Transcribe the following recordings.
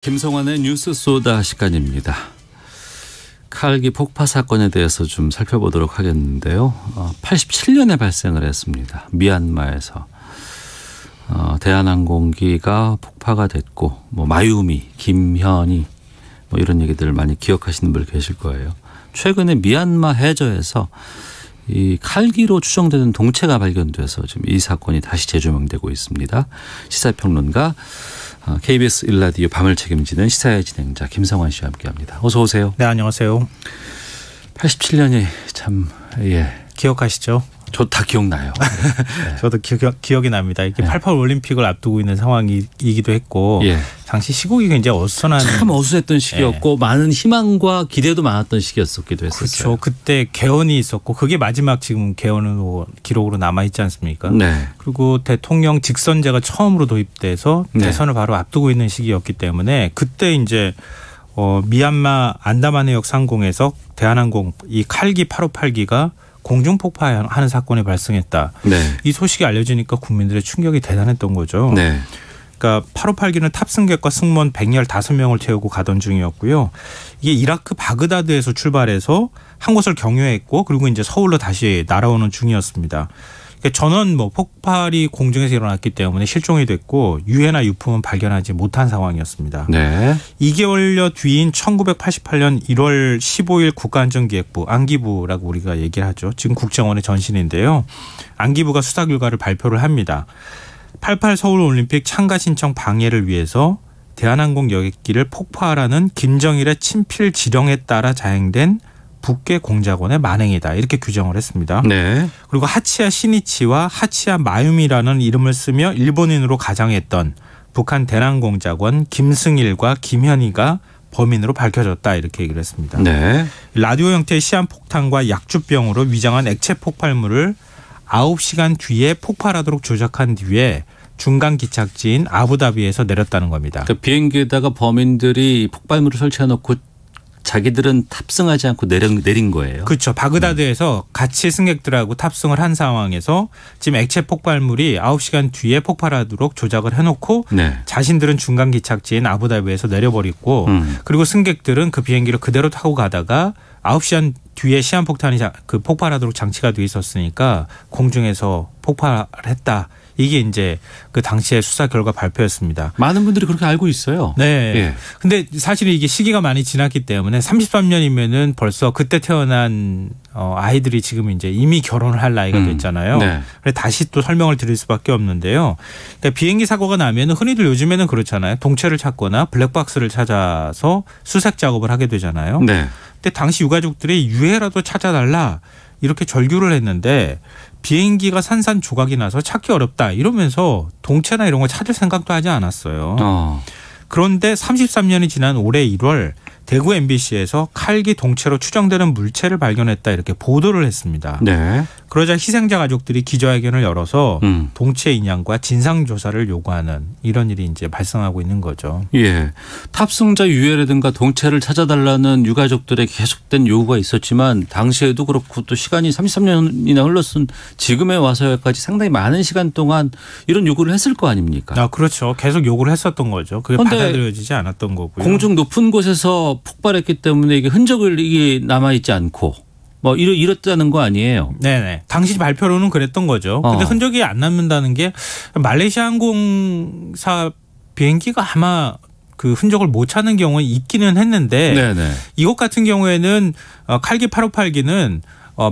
김성환의 뉴스 소다 시간입니다. 칼기 폭파 사건에 대해서 좀 살펴보도록 하겠는데요. 87년에 발생을 했습니다. 미얀마에서 대한항공기가 폭파가 됐고 마유미, 김현희 이런 얘기들을 많이 기억하시는 분 계실 거예요. 최근에 미얀마 해저에서 이 칼기로 추정되는 동체가 발견돼서 지금 이 사건이 다시 재조명되고 있습니다. 시사평론가 KBS 1라디오 밤을 책임지는 시사의 진행자 김성환 씨와 함께합니다. 어서 오세요. 네, 안녕하세요. 87년이 참 기억하시죠? 저 다 기억나요. 네. 저도 기억이 납니다. 이게 88 올림픽을 앞두고 있는 상황이기도 했고 당시 시국이 굉장히 어수선한 참 어수선했던 시기였고 많은 희망과 기대도 많았던 시기였기도 했었어요. 그렇죠. 그때 개헌이 있었고 그게 마지막 지금 개헌으로 기록으로 남아있지 않습니까? 네. 그리고 대통령 직선제가 처음으로 도입돼서 대선을 바로 앞두고 있는 시기였기 때문에 그때 이제 미얀마 안다만 해역 상공에서 대한항공 이 칼기 858기가 공중 폭파하는 사건이 발생했다. 네. 이 소식이 알려지니까 국민들의 충격이 대단했던 거죠. 네. 그러니까 858기는 탑승객과 승무원 115명을 태우고 가던 중이었고요. 이게 이라크 바그다드에서 출발해서 한 곳을 경유했고 그리고 이제 서울로 다시 날아오는 중이었습니다. 그러니까 전원 폭발이 공중에서 일어났기 때문에 실종이 됐고 유해나 유품은 발견하지 못한 상황이었습니다. 네. 2개월여 뒤인 1988년 1월 15일 국가안전기획부 안기부라고 우리가 얘기를 하죠. 지금 국정원의 전신인데요. 안기부가 수사 결과를 발표를 합니다. 88 서울올림픽 참가 신청 방해를 위해서 대한항공 여객기를 폭파하라는 김정일의 친필 지령에 따라 자행된 북괴 공작원의 만행이다. 이렇게 규정을 했습니다. 네. 그리고 하치야 시니치와 하치야 마유미라는 이름을 쓰며 일본인으로 가장했던 북한 대남공작원 김승일과 김현희가 범인으로 밝혀졌다. 이렇게 얘기를 했습니다. 네. 라디오 형태의 시한폭탄과 약주병으로 위장한 액체 폭발물을 9시간 뒤에 폭발하도록 조작한 뒤에 중간 기착지인 아부다비에서 내렸다는 겁니다. 그러니까 비행기에다가 범인들이 폭발물을 설치해놓고 자기들은 탑승하지 않고 내린 거예요. 그렇죠. 바그다드에서 같이 승객들하고 탑승을 한 상황에서 지금 액체 폭발물이 9시간 뒤에 폭발하도록 조작을 해놓고 자신들은 중간 기착지인 아부다비에서 내려버리고 그리고 승객들은 그 비행기를 그대로 타고 가다가 9시간 뒤에 시한폭탄이 폭발하도록 장치가 돼 있었으니까 공중에서 폭발했다. 이게 이제 그 당시의 수사 결과 발표였습니다. 많은 분들이 그렇게 알고 있어요. 네. 근데 사실 이게 시기가 많이 지났기 때문에 33년이면은 벌써 그때 태어난 아이들이 지금 이제 이미 결혼을 할 나이가 됐잖아요. 그래서 다시 또 설명을 드릴 수밖에 없는데요. 그러니까 비행기 사고가 나면은 흔히들 요즘에는 그렇잖아요. 동체를 찾거나 블랙박스를 찾아서 수색 작업을 하게 되잖아요. 근데 당시 유가족들이 유해라도 찾아달라 이렇게 절규를 했는데 비행기가 산산조각이 나서 찾기 어렵다 이러면서 동체나 이런 걸 찾을 생각도 하지 않았어요. 그런데 33년이 지난 올해 1월 대구 MBC에서 칼기 동체로 추정되는 물체를 발견했다 이렇게 보도를 했습니다. 그러자 희생자 가족들이 기자회견을 열어서 동체 인양과 진상조사를 요구하는 이런 일이 이제 발생하고 있는 거죠. 탑승자 유해라든가 동체를 찾아달라는 유가족들의 계속된 요구가 있었지만 당시에도 그렇고 또 시간이 33년이나 흘렀은 지금에 와서까지 상당히 많은 시간 동안 이런 요구를 했을 거 아닙니까? 그렇죠. 계속 요구를 했었던 거죠. 그게 받아들여지지 않았던 거고요. 공중 높은 곳에서 폭발했기 때문에 이게 흔적이 남아있지 않고 이랬다는 거 아니에요? 네네. 당시 발표로는 그랬던 거죠. 근데 흔적이 안 남는다는 게 말레이시아 항공사 비행기가 아마 그 흔적을 못 찾는 경우는 있기는 했는데 이것 같은 경우에는 칼기 858기는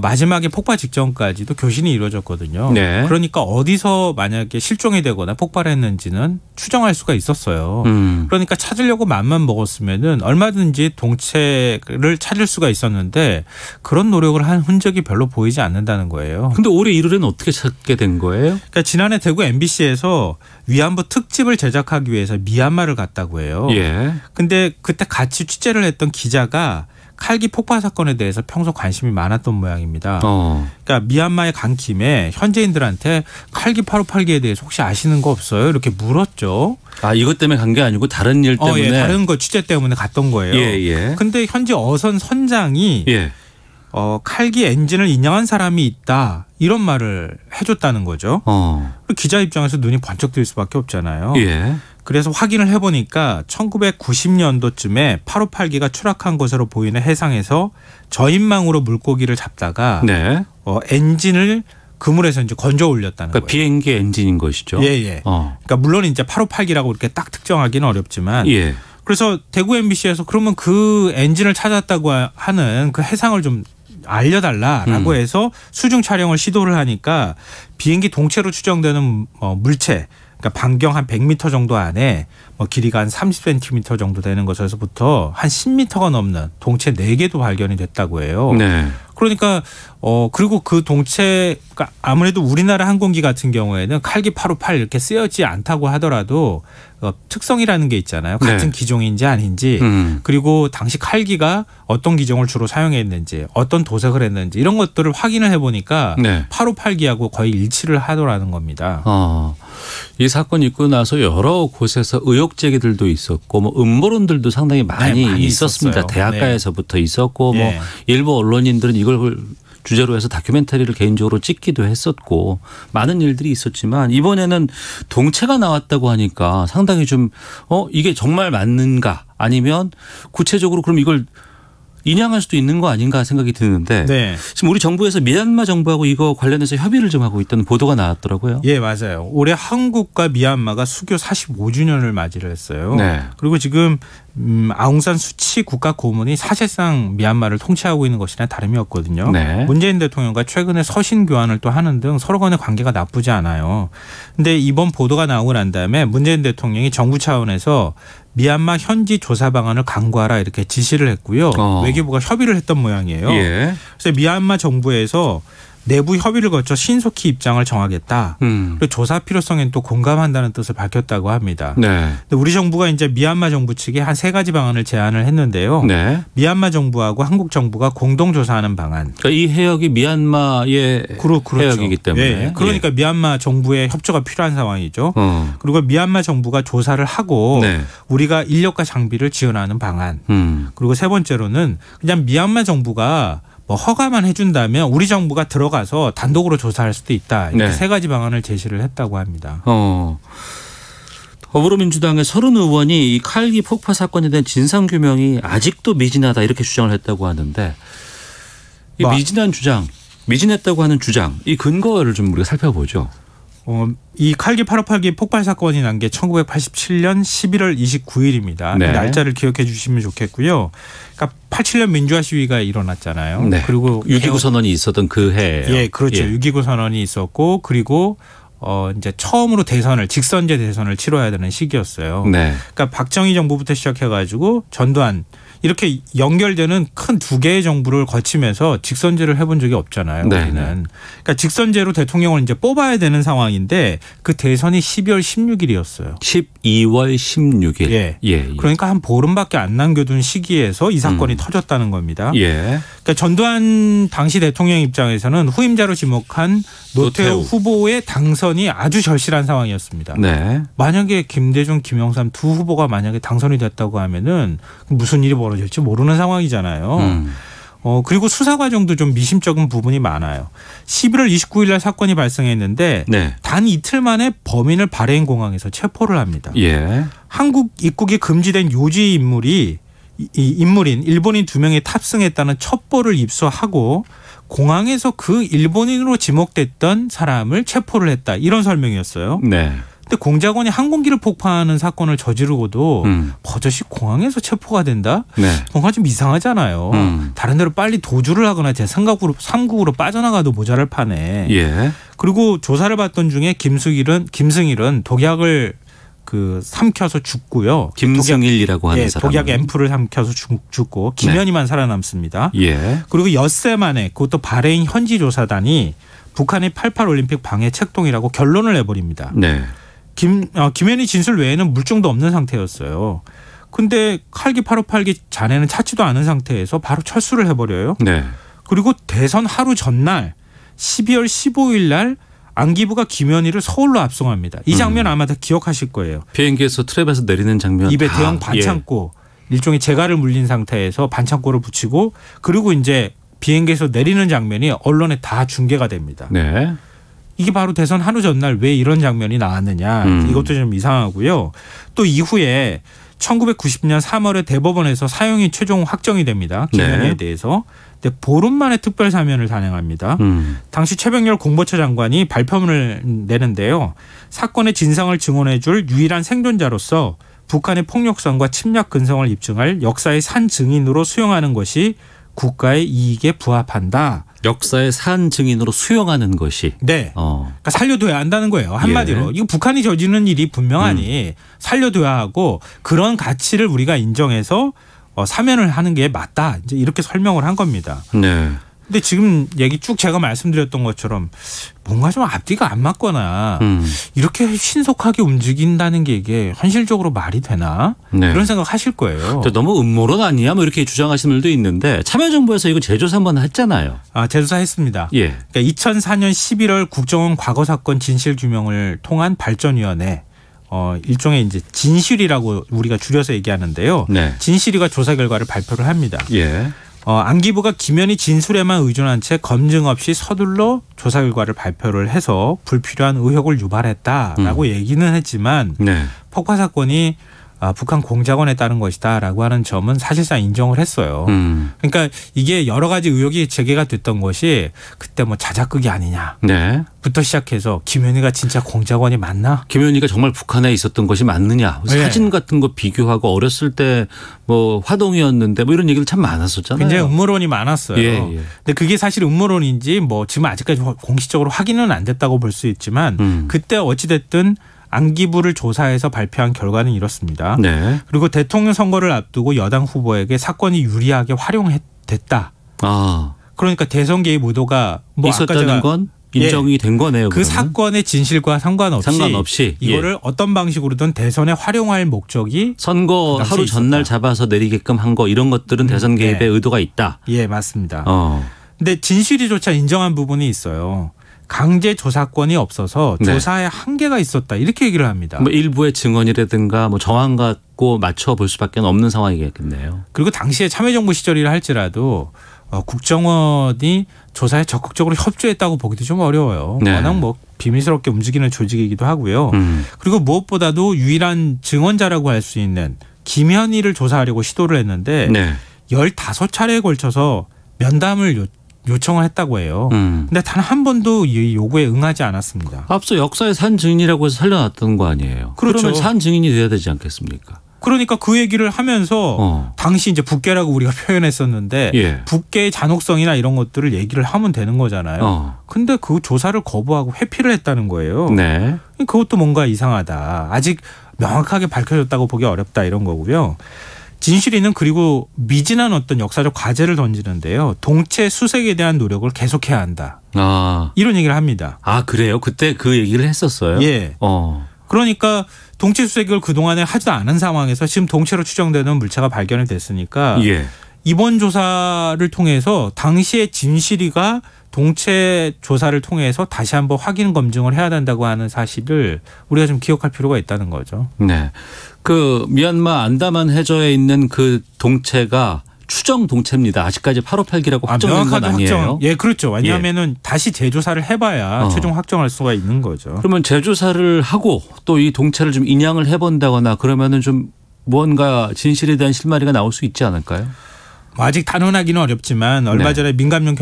마지막에 폭발 직전까지도 교신이 이루어졌거든요. 그러니까 어디서 만약에 실종이 되거나 폭발했는지는 추정할 수가 있었어요. 그러니까 찾으려고 맘만 먹었으면은 얼마든지 동체를 찾을 수가 있었는데 그런 노력을 한 흔적이 별로 보이지 않는다는 거예요. 근데 올해 1월에는 어떻게 찾게 된 거예요? 그러니까 지난해 대구 MBC에서 위안부 특집을 제작하기 위해서 미얀마를 갔다고 해요. 근데 그때 같이 취재를 했던 기자가 칼기 폭파 사건에 대해서 평소 관심이 많았던 모양입니다. 그러니까 미얀마에 간 김에 현지인들한테 칼기 858기에 대해서 혹시 아시는 거 없어요? 이렇게 물었죠. 이것 때문에 간 게 아니고 다른 일 때문에. 다른 거 취재 때문에 갔던 거예요. 근데 현지 어선 선장이 칼기 엔진을 인양한 사람이 있다. 이런 말을 해줬다는 거죠. 기자 입장에서 눈이 번쩍 뜰 수밖에 없잖아요. 그래서 확인을 해보니까 1990년도쯤에 858기가 추락한 것으로 보이는 해상에서 저인망으로 물고기를 잡다가 네. 엔진을 그물에서 이제 건져 올렸다는 그러니까 거예요. 비행기 엔진인 것이죠. 예. 그러니까 물론 이제 858기라고 이렇게 딱 특정하기는 어렵지만. 예. 그래서 대구 MBC에서 그러면 그 엔진을 찾았다고 하는 그 해상을 좀 알려달라라고 해서 수중 촬영을 시도를 하니까 비행기 동체로 추정되는 물체, 그러니까 반경 한 100m 정도 안에 길이가 한 30cm 정도 되는 것에서부터 한 10m가 넘는 동체 4개도 발견이 됐다고 해요. 네. 그러니까 그리고 그 동체가 아무래도 우리나라 항공기 같은 경우에는 칼기 858 이렇게 쓰여지지 않다고 하더라도 특성이라는 게 있잖아요. 같은 네. 기종인지 아닌지 그리고 당시 칼기가 어떤 기종을 주로 사용했는지 어떤 도색을 했는지 이런 것들을 확인을 해보니까 네. 858기하고 거의 일치를 하더라는 겁니다. 이 사건이 있고 나서 여러 곳에서 의혹 제기들도 있었고 뭐 음모론들도 상당히 많이 있었습니다. 있었어요. 대학가에서부터 있었고 네. 뭐 일부 언론인들은 이걸 주제로 해서 다큐멘터리를 개인적으로 찍기도 했었고 많은 일들이 있었지만 이번에는 동체가 나왔다고 하니까 상당히 좀 이게 정말 맞는가 아니면 구체적으로 그럼 이걸 인양할 수도 있는 거 아닌가 생각이 드는데 네. 지금 우리 정부에서 미얀마 정부하고 이거 관련해서 협의를 좀 하고 있다는 보도가 나왔더라고요. 예, 맞아요. 올해 한국과 미얀마가 수교 45주년을 맞이를 했어요. 네. 그리고 지금 아웅산 수치 국가 고문이 사실상 미얀마를 통치하고 있는 것이나 다름이 없거든요. 네. 문재인 대통령과 최근에 서신 교환을 또 하는 등 서로 간의 관계가 나쁘지 않아요. 근데 이번 보도가 나오고 난 다음에 문재인 대통령이 정부 차원에서 미얀마 현지 조사 방안을 강구하라 이렇게 지시를 했고요. 외교부가 협의를 했던 모양이에요. 예. 그래서 미얀마 정부에서 내부 협의를 거쳐 신속히 입장을 정하겠다. 그리고 조사 필요성엔 또 공감한다는 뜻을 밝혔다고 합니다. 네. 근데 우리 정부가 이제 미얀마 정부 측에 한 3가지 방안을 제안을 했는데요. 네. 미얀마 정부하고 한국 정부가 공동 조사하는 방안. 그러니까 이 해역이 미얀마의 그렇죠. 해역이기 때문에. 예. 그러니까 미얀마 정부의 협조가 필요한 상황이죠. 그리고 미얀마 정부가 조사를 하고 네. 우리가 인력과 장비를 지원하는 방안. 그리고 세 번째로는 그냥 미얀마 정부가 허가만 해준다면 우리 정부가 들어가서 단독으로 조사할 수도 있다. 이렇게 네. 3가지 방안을 제시를 했다고 합니다. 더불어민주당의 서른 의원이 이 칼기 폭파 사건에 대한 진상규명이 아직도 미진하다 이렇게 주장을 했다고 하는데 이 미진한 주장, 미진했다고 하는 주장, 이 근거를 좀 우리가 살펴보죠. 이 칼기 858기 폭발 사건이 난 게 1987년 11월 29일입니다. 네. 날짜를 기억해 주시면 좋겠고요. 그러니까 87년 민주화 시위가 일어났잖아요. 네. 그리고 6.29 선언이 있었던 그 해예요. 예, 그렇죠. 예. 6.29 선언이 있었고 그리고 이제 처음으로 직선제 대선을 치러야 되는 시기였어요. 네. 그러니까 박정희 정부부터 시작해가지고 전두환 이렇게 연결되는 큰 2개의 정부를 거치면서 직선제를 해본 적이 없잖아요. 네. 우리는. 그러니까 직선제로 대통령을 이제 뽑아야 되는 상황인데 그 대선이 12월 16일이었어요. 12월 16일. 예. 예. 그러니까 한 보름밖에 안 남겨둔 시기에서 이 사건이 터졌다는 겁니다. 예. 그러니까 전두환 당시 대통령 입장에서는 후임자로 지목한 노태우 후보의 당선이 아주 절실한 상황이었습니다. 네. 만약에 김대중, 김영삼 두 후보가 만약에 당선이 됐다고 하면은 무슨 일이 벌어질지 모르는 상황이잖아요. 그리고 수사 과정도 좀 미심쩍은 부분이 많아요. 11월 29일 날 사건이 발생했는데 네. 단 이틀 만에 범인을 바레인 공항에서 체포를 합니다. 예. 한국 입국이 금지된 요지 인물인 일본인 2명이 탑승했다는 첩보를 입수하고 공항에서 그 일본인으로 지목됐던 사람을 체포를 했다. 이런 설명이었어요. 네. 근데 공작원이 항공기를 폭파하는 사건을 저지르고도 버젓이 공항에서 체포가 된다? 네. 뭔가 좀 이상하잖아요. 다른 데로 빨리 도주를 하거나 제3국으로 빠져나가도 모자랄 판에. 예. 그리고 조사를 받던 중에 김승일은 독약을 삼켜서 죽고요. 김승일이라고 하는 사람. 독약 앰플을 삼켜서 죽고 김현희만 살아남습니다. 예. 그리고 엿새 만에 그것도 바레인 현지 조사단이 북한의 88 올림픽 방해 책동이라고 결론을 내버립니다. 네. 김현희 진술 외에는 물증도 없는 상태였어요. 근데 칼기 858기 자네는 찾지도 않은 상태에서 바로 철수를 해버려요. 네. 그리고 대선 하루 전날 12월 15일 날 안기부가 김현희를 서울로 압송합니다. 이 장면 아마 다 기억하실 거예요. 비행기에서 트랩에서 내리는 장면. 입에 대형 반창고, 일종의 재갈을 물린 상태에서 반창고를 붙이고 그리고 이제 비행기에서 내리는 장면이 언론에 다 중계가 됩니다. 네. 이게 바로 대선 하루 전날 왜 이런 장면이 나왔느냐. 이것도 좀 이상하고요. 또 이후에 1990년 3월에 대법원에서 사형이 최종 확정이 됩니다. 김현희에 대해서. 근데 보름 만에 특별 사면을 단행합니다. 당시 최병렬 공보처 장관이 발표문을 내는데요. 사건의 진상을 증언해 줄 유일한 생존자로서 북한의 폭력성과 침략 근성을 입증할 역사의 산 증인으로 수용하는 것이 국가의 이익에 부합한다. 역사의 산 증인으로 수용하는 것이. 네. 그러니까 살려둬야 한다는 거예요. 한마디로. 이거 북한이 저지르는 일이 분명하니 살려둬야 하고 그런 가치를 우리가 인정해서 사면을 하는 게 맞다. 이제 이렇게 설명을 한 겁니다. 네. 근데 지금 얘기 쭉 제가 말씀드렸던 것처럼 뭔가 좀 앞뒤가 안 맞거나 이렇게 신속하게 움직인다는 게 이게 현실적으로 말이 되나? 네. 이런 생각 하실 거예요. 너무 음모론 아니야? 뭐 이렇게 주장하시는 분들도 있는데 참여정부에서 이거 재조사 한번 했잖아요. 재조사 했습니다. 예. 그러니까 2004년 11월 국정원 과거 사건 진실 규명을 통한 발전위원회. 일종의 이제 진실이라고 우리가 줄여서 얘기하는데요. 네. 진실이가 조사 결과를 발표를 합니다. 예. 안기부가 김현희 진술에만 의존한 채 검증 없이 서둘러 조사 결과를 발표를 해서 불필요한 의혹을 유발했다라고 얘기는 했지만 네. 폭파 사건이 북한 공작원에 따른 것이다라고 하는 점은 사실상 인정을 했어요. 그러니까 이게 여러 가지 의혹이 제기가 됐던 것이 그때 뭐 자작극이 아니냐. 네. 부터 시작해서 김현희가 진짜 공작원이 맞나? 김현희가 정말 북한에 있었던 것이 맞느냐? 네. 사진 같은 거 비교하고 어렸을 때 뭐 화동이었는데 뭐 이런 얘기를 참 많았었잖아요. 굉장히 음모론이 많았어요. 예. 근데 그게 사실 음모론인지 뭐 지금 아직까지 공식적으로 확인은 안 됐다고 볼 수 있지만 그때 어찌됐든 안기부를 조사해서 발표한 결과는 이렇습니다. 네. 그리고 대통령 선거를 앞두고 여당 후보에게 사건이 유리하게 활용됐다. 그러니까 대선 개입 의도가 뭐 있었다는 건 인정이 된 거네요. 그 사건의 진실과 상관없이 이거를 어떤 방식으로든 대선에 활용할 목적이 선거 하루 전날 잡아서 내리게끔 한 거 이런 것들은 대선 개입에 의도가 있다. 예, 맞습니다. 근데 진실이조차 인정한 부분이 있어요. 강제 조사권이 없어서 조사에 한계가 있었다 이렇게 얘기를 합니다. 뭐 일부의 증언이라든가 뭐 정황 갖고 맞춰 볼 수밖에 없는 상황이겠네요. 그리고 당시에 참여정부 시절이라 할지라도 국정원이 조사에 적극적으로 협조했다고 보기도 좀 어려워요. 네. 워낙 뭐 비밀스럽게 움직이는 조직이기도 하고요. 그리고 무엇보다도 유일한 증언자라고 할 수 있는 김현희를 조사하려고 시도를 했는데 15차례에 걸쳐서 면담을 요청을 했다고 해요. 근데 단 한 번도 이 요구에 응하지 않았습니다. 앞서 역사의 산 증인이라고 해서 살려놨던 거 아니에요. 그렇죠. 그러면 산 증인이 돼야 되지 않겠습니까? 그러니까 그 얘기를 하면서 당시 이제 북계라고 우리가 표현했었는데 북계의 잔혹성이나 이런 것들을 얘기를 하면 되는 거잖아요. 근데 그 조사를 거부하고 회피를 했다는 거예요. 네. 그것도 뭔가 이상하다. 아직 명확하게 밝혀졌다고 보기 어렵다 이런 거고요. 진실이는 그리고 미진한 어떤 역사적 과제를 던지는데요. 동체 수색에 대한 노력을 계속해야 한다. 이런 얘기를 합니다. 그래요? 그때 그 얘기를 했었어요? 예. 그러니까 동체 수색을 그동안에 하지도 않은 상황에서 지금 동체로 추정되는 물체가 발견이 됐으니까 이번 조사를 통해서 당시에 진실이가 동체 조사를 통해서 다시 한번 확인 검증을 해야 된다고 하는 사실을 우리가 좀 기억할 필요가 있다는 거죠. 네. 그 미얀마 안다만 해저에 있는 그 동체가 추정 동체입니다. 아직까지 858기라고 확정된 건 아니에요. 예, 그렇죠. 왜냐하면은 다시 재조사를 해봐야 최종 확정할 수가 있는 거죠. 그러면 재조사를 하고 또 이 동체를 좀 인양을 해본다거나 그러면은 좀 무언가 진실에 대한 실마리가 나올 수 있지 않을까요? 아직 단언하기는 어렵지만 얼마 전에 민감용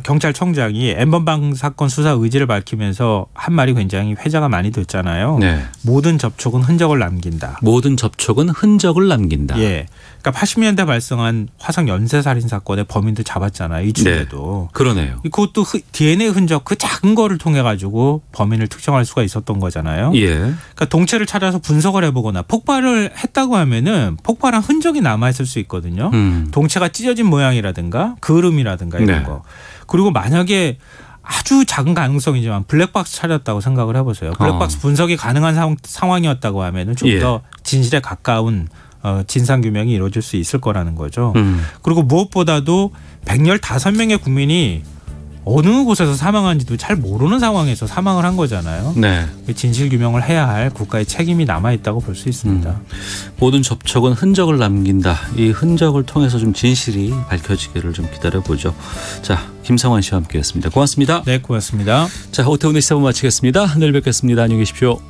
경찰청장이 엠번방 사건 수사 의지를 밝히면서 한 말이 굉장히 회자가 많이 됐잖아요. 모든 접촉은 흔적을 남긴다. 모든 접촉은 흔적을 남긴다. 예. 그러니까 80년대 발생한 화성 연쇄살인 사건의 범인들 잡았잖아요. 이 중에도. 그러네요. 그것도 DNA 흔적 그 작은 거를 통해 가지고 범인을 특정할 수가 있었던 거잖아요. 그러니까 동체를 찾아서 분석을 해보거나 폭발을 했다고 하면은 폭발한 흔적이 남아있을 수 있거든요. 동체가 찢어진 모양이라든가 그름이라든가 이런 거. 그리고 만약에 아주 작은 가능성이지만 블랙박스 찾았다고 생각을 해보세요. 블랙박스 분석이 가능한 상황이었다고 하면은 좀 더 진실에 가까운 진상규명이 이루어질 수 있을 거라는 거죠. 그리고 무엇보다도 115명의 국민이 어느 곳에서 사망한지도 잘 모르는 상황에서 사망을 한 거잖아요. 네. 진실 규명을 해야 할 국가의 책임이 남아있다고 볼 수 있습니다. 모든 접촉은 흔적을 남긴다. 이 흔적을 통해서 좀 진실이 밝혀지기를 좀 기다려보죠. 자, 김성환 씨와 함께했습니다. 고맙습니다. 네, 고맙습니다. 자, 오태훈의 시사부 마치겠습니다. 내일 뵙겠습니다. 안녕히 계십시오.